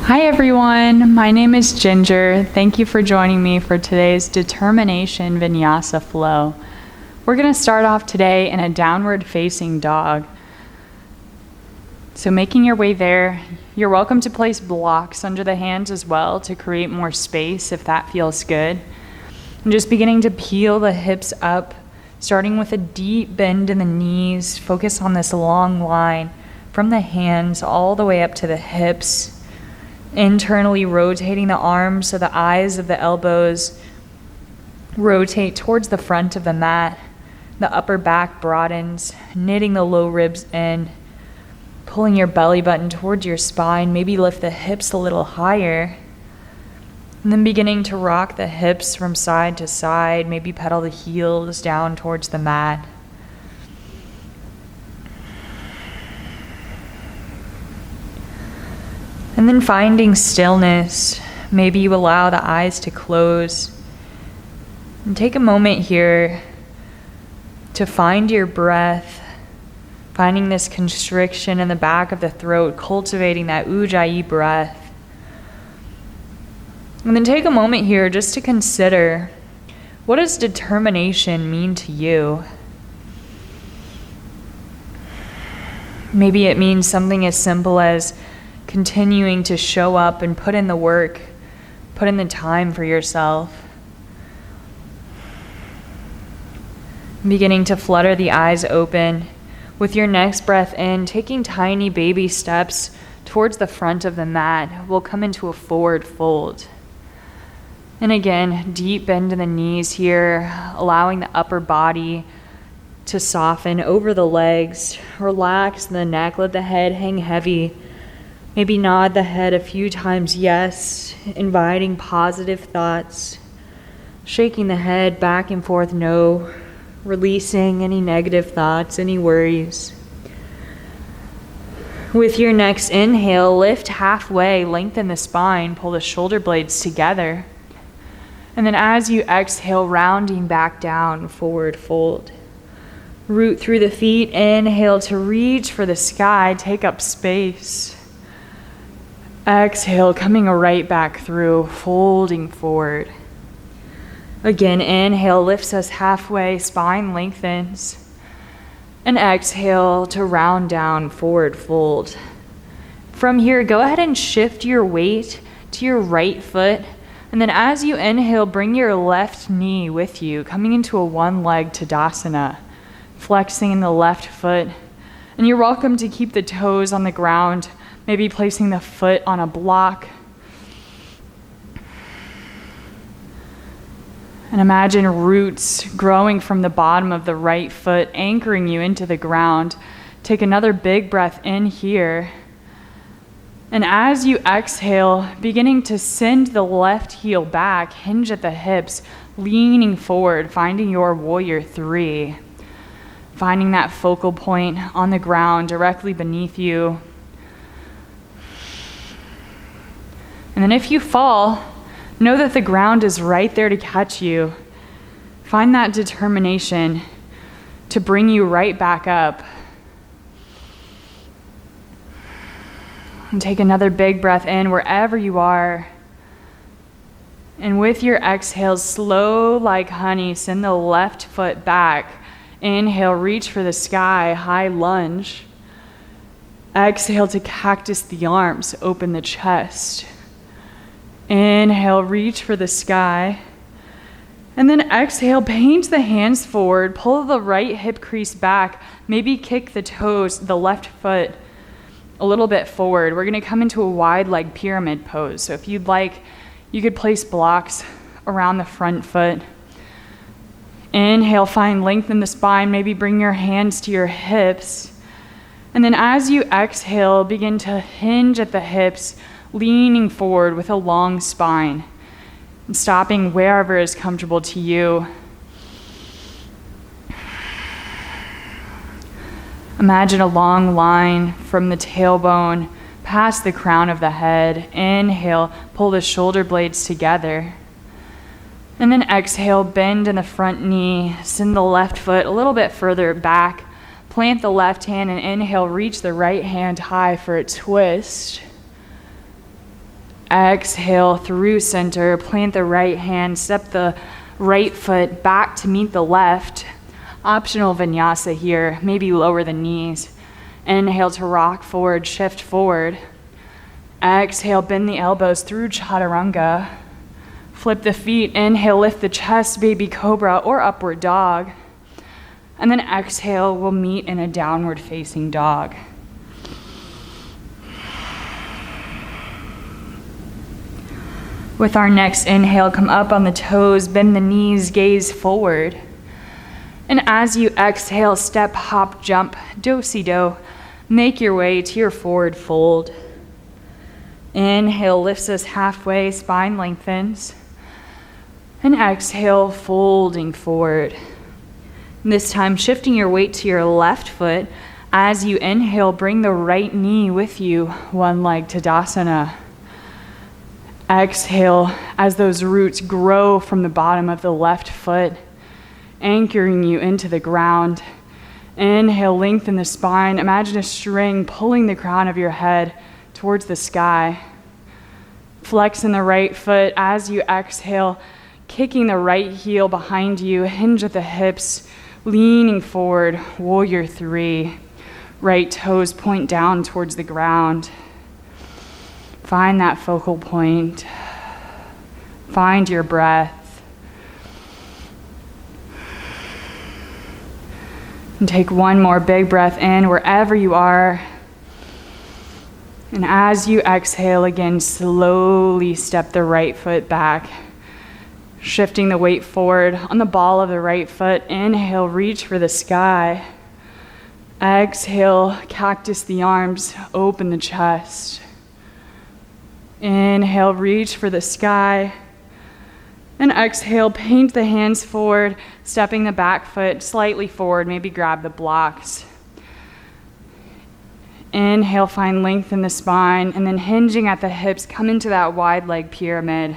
Hi everyone, my name is Ginger. Thank you for joining me for today's Determination Vinyasa flow. We're going to start off today in a downward facing dog. So making your way there, you're welcome to place blocks under the hands as well to create more space if that feels good. And just beginning to peel the hips up, starting with a deep bend in the knees. Focus on this long line from the hands all the way up to the hips. Internally rotating the arms so the eyes of the elbows rotate towards the front of the mat. The upper back broadens, knitting the low ribs in, pulling your belly button towards your spine. Maybe lift the hips a little higher. And then beginning to rock the hips from side to side. Maybe pedal the heels down towards the mat. And then finding stillness. Maybe you allow the eyes to close. And take a moment here to find your breath. Finding this constriction in the back of the throat, cultivating that ujjayi breath. And then take a moment here just to consider, what does determination mean to you? Maybe it means something as simple as continuing to show up and put in the work, put in the time for yourself. Beginning to flutter the eyes open. With your next breath in, taking tiny baby steps towards the front of the mat, we'll come into a forward fold. And again, deep bend in the knees here, allowing the upper body to soften over the legs. Relax the neck, let the head hang heavy. Maybe nod the head a few times, yes, inviting positive thoughts. Shaking the head back and forth, no. Releasing any negative thoughts, any worries. With your next inhale, lift halfway, lengthen the spine, pull the shoulder blades together. And then as you exhale, rounding back down, forward fold. Root through the feet, inhale to reach for the sky, take up space. Exhale, coming right back through, folding forward. Again, inhale lifts us halfway, spine lengthens. And exhale to round down, forward fold. From here, go ahead and shift your weight to your right foot. And then as you inhale, bring your left knee with you, coming into a one-leg Tadasana, flexing the left foot. And you're welcome to keep the toes on the ground, maybe placing the foot on a block. And imagine roots growing from the bottom of the right foot, anchoring you into the ground. Take another big breath in here. And as you exhale, beginning to send the left heel back, hinge at the hips, leaning forward, finding your warrior three. Finding that focal point on the ground directly beneath you. And then if you fall, know that the ground is right there to catch you. Find that determination to bring you right back up. And take another big breath in wherever you are. And with your exhale, slow like honey, send the left foot back. Inhale, reach for the sky, high lunge. Exhale to cactus the arms, open the chest. Inhale, reach for the sky. And then exhale, paint the hands forward, pull the right hip crease back, maybe kick the toes, the left foot a little bit forward. We're going to come into a wide leg pyramid pose. So if you'd like, you could place blocks around the front foot. Inhale, find length in the spine, maybe bring your hands to your hips. And then as you exhale, begin to hinge at the hips, leaning forward with a long spine, and stopping wherever is comfortable to you. Imagine a long line from the tailbone past the crown of the head. Inhale, pull the shoulder blades together. And then exhale, bend in the front knee, send the left foot a little bit further back, plant the left hand, and inhale, reach the right hand high for a twist. Exhale through center, plant the right hand, step the right foot back to meet the left. Optional vinyasa here, maybe lower the knees. Inhale to rock forward, shift forward. Exhale, bend the elbows through chaturanga. Flip the feet, inhale, lift the chest, baby cobra or upward dog. And then exhale, we'll meet in a downward facing dog. With our next inhale, come up on the toes, bend the knees, gaze forward. And as you exhale, step, hop, jump, do-si-do. Make your way to your forward fold. Inhale lifts us halfway, spine lengthens. And exhale, folding forward. And this time, shifting your weight to your left foot. As you inhale, bring the right knee with you, one leg Tadasana. Exhale as those roots grow from the bottom of the left foot, anchoring you into the ground. Inhale, lengthen the spine. Imagine a string pulling the crown of your head towards the sky. Flex in the right foot as you exhale, kicking the right heel behind you, hinge at the hips, leaning forward, warrior three. Right toes point down towards the ground. Find that focal point. Find your breath. And take one more big breath in wherever you are. And as you exhale again, slowly step the right foot back. Shifting the weight forward on the ball of the right foot. Inhale, reach for the sky. Exhale, cactus the arms, open the chest. Inhale, reach for the sky. And exhale, paint the hands forward, stepping the back foot slightly forward, maybe grab the blocks. Inhale, find length in the spine, and then hinging at the hips, come into that wide leg pyramid.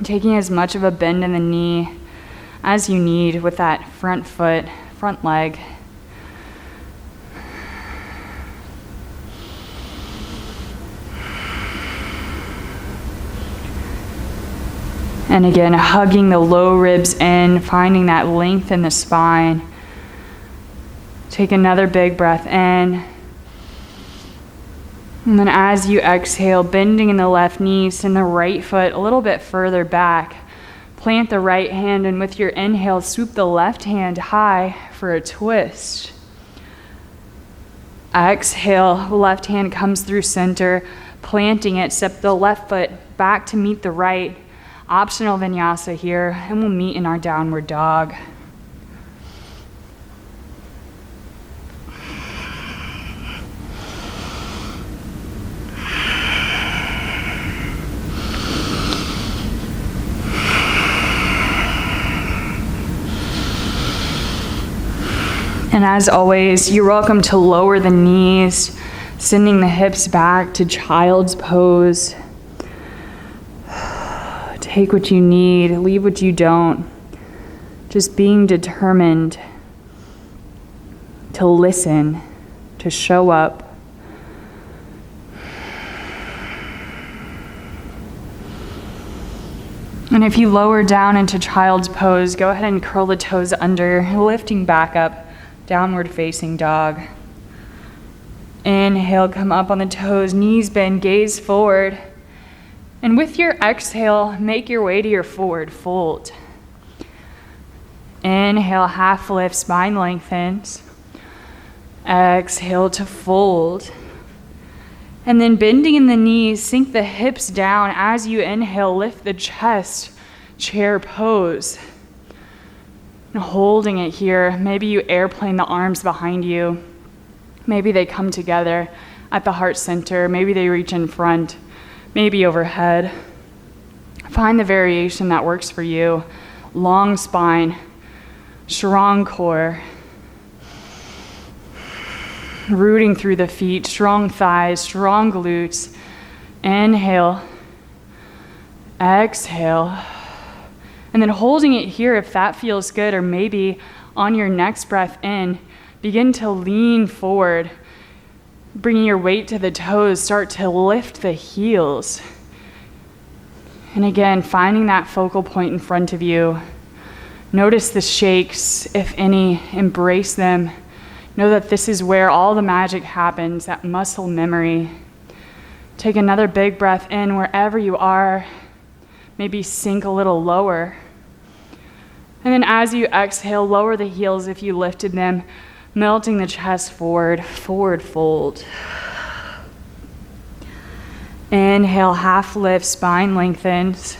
Taking as much of a bend in the knee as you need with that front foot, front leg. And again, hugging the low ribs in, finding that length in the spine. Take another big breath in. And then as you exhale, bending in the left knee, send the right foot a little bit further back. Plant the right hand, and with your inhale, swoop the left hand high for a twist. Exhale, left hand comes through center, planting it, step the left foot back to meet the right. Optional vinyasa here, and we'll meet in our downward dog. And as always, you're welcome to lower the knees, sending the hips back to child's pose. Take what you need, leave what you don't. Just being determined to listen, to show up. And if you lower down into child's pose, go ahead and curl the toes under, lifting back up, downward facing dog. Inhale, come up on the toes, knees bend, gaze forward. And with your exhale, make your way to your forward fold. Inhale, half lift, spine lengthens. Exhale to fold. And then bending in the knees, sink the hips down. As you inhale, lift the chest, chair pose. And holding it here, maybe you airplane the arms behind you. Maybe they come together at the heart center. Maybe they reach in front. Maybe overhead. Find the variation that works for you. Long spine, strong core. Rooting through the feet, strong thighs, strong glutes. Inhale. Exhale. And then holding it here if that feels good, or maybe on your next breath in, begin to lean forward. Bringing your weight to the toes, start to lift the heels. And again, finding that focal point in front of you. Notice the shakes, if any, embrace them. Know that this is where all the magic happens, that muscle memory. Take another big breath in wherever you are. Maybe sink a little lower. And then as you exhale, lower the heels if you lifted them, melting the chest forward, forward fold. Inhale, half lift, spine lengthens.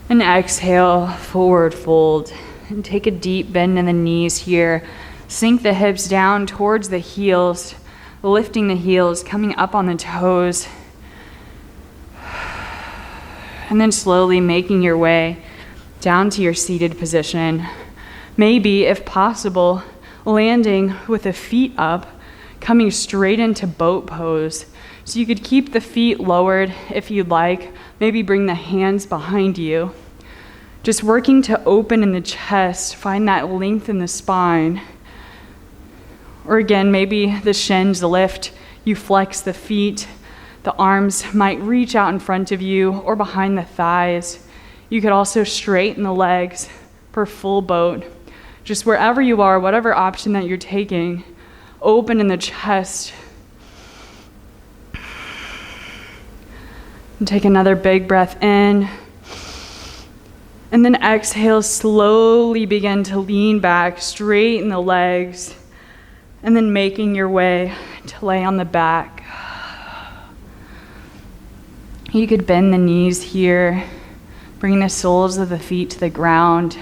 And exhale, forward fold. And take a deep bend in the knees here. Sink the hips down towards the heels, lifting the heels, coming up on the toes. And then slowly making your way down to your seated position. Maybe, if possible, landing with the feet up, coming straight into boat pose. So you could keep the feet lowered if you'd like. Maybe bring the hands behind you. Just working to open in the chest, find that length in the spine. Or again, maybe the shins lift, you flex the feet. The arms might reach out in front of you or behind the thighs. You could also straighten the legs for full boat. Just wherever you are, whatever option that you're taking, open in the chest. And take another big breath in. And then exhale, slowly begin to lean back, straighten the legs, and then making your way to lay on the back. You could bend the knees here, bring the soles of the feet to the ground,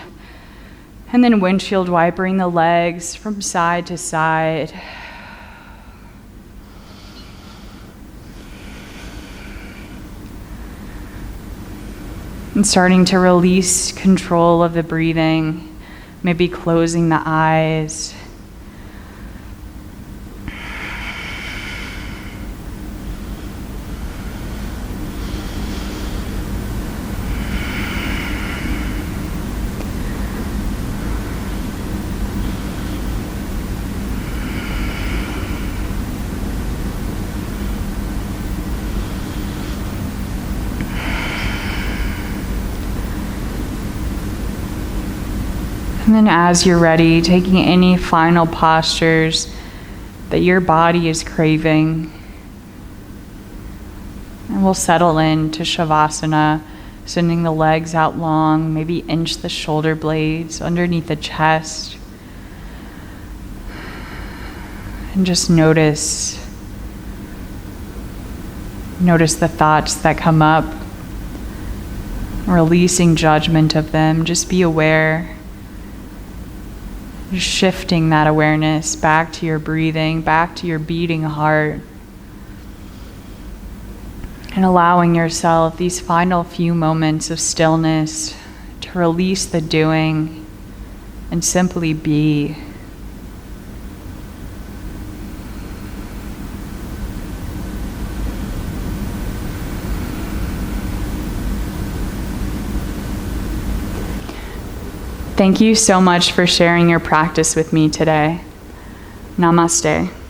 and then windshield wipering the legs from side to side. And starting to release control of the breathing, maybe closing the eyes. And then as you're ready, taking any final postures that your body is craving. And we'll settle into Shavasana, sending the legs out long, maybe inch the shoulder blades underneath the chest. And just notice the thoughts that come up, releasing judgment of them. Just be aware. Just shifting that awareness back to your breathing, back to your beating heart, and allowing yourself these final few moments of stillness to release the doing and simply be. Thank you so much for sharing your practice with me today. Namaste.